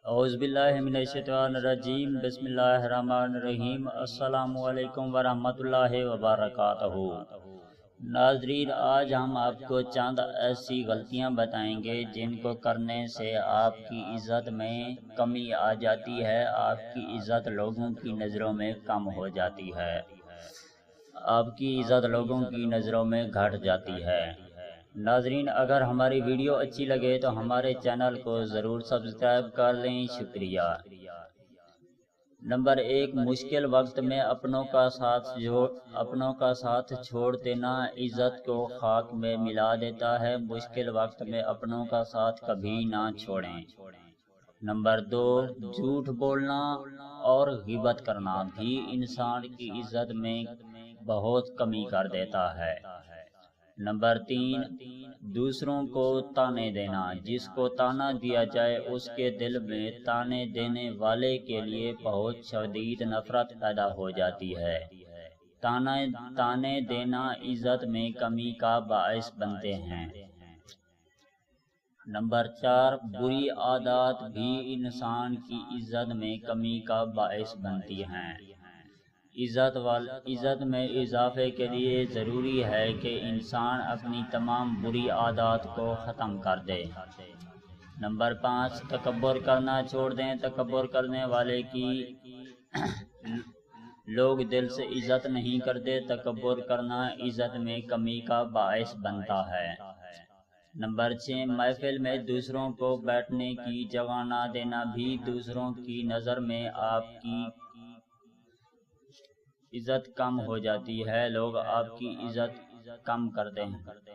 اعوذ باللہ من الشیطان الرجیم، بسم اللہ الرحمن الرحیم۔ السلام علیکم ورحمۃ اللہ وبرکاتہ۔ ناظرین، آج ہم آپ کو چند ایسی غلطیاں بتائیں گے جن کو کرنے سے آپ کی عزت میں کمی آ جاتی ہے، آپ کی عزت لوگوں کی نظروں میں کم ہو جاتی ہے، آپ کی عزت لوگوں کی نظروں میں گھٹ جاتی ہے۔ ناظرین، اگر ہماری ویڈیو اچھی لگے تو ہمارے چینل کو ضرور سبسکرائب کر لیں، شکریہ۔ نمبر 1، مشکل وقت میں اپنوں کا ساتھ چھوڑ دینا عزت کو خاک میں ملا دیتا ہے۔ مشکل وقت میں اپنوں کا ساتھ کبھی نہ چھوڑیں۔ نمبر 2، جھوٹ بولنا اور غیبت کرنا بھی انسان کی عزت میں بہت کمی کر دیتا ہے۔ نمبر 3، دوسروں کو تانے دینا۔ جس کو تانا دیا جائے اس کے دل میں تانے دینے والے کے لیے بہت شدید نفرت پیدا ہو جاتی ہے۔ تانے دینا عزت میں کمی کا باعث بنتے ہیں۔ نمبر 4، بری عادات بھی انسان کی عزت میں کمی کا باعث بنتی ہیں۔ عزت میں اضافے کے لیے ضروری ہے کہ انسان اپنی تمام بری عادات کو ختم کر دے۔ نمبر 5، تکبر کرنا چھوڑ دیں۔ تکبر کرنے والے کی لوگ دل سے عزت نہیں کرتے۔ تکبر کرنا عزت میں کمی کا باعث بنتا ہے۔ نمبر 6، محفل میں دوسروں کو بیٹھنے کی جگہ نہ دینا بھی دوسروں کی نظر میں آپ کی عزت کم ہو جاتی ہے، لوگ آپ کی عزت کم کرتے ہیں۔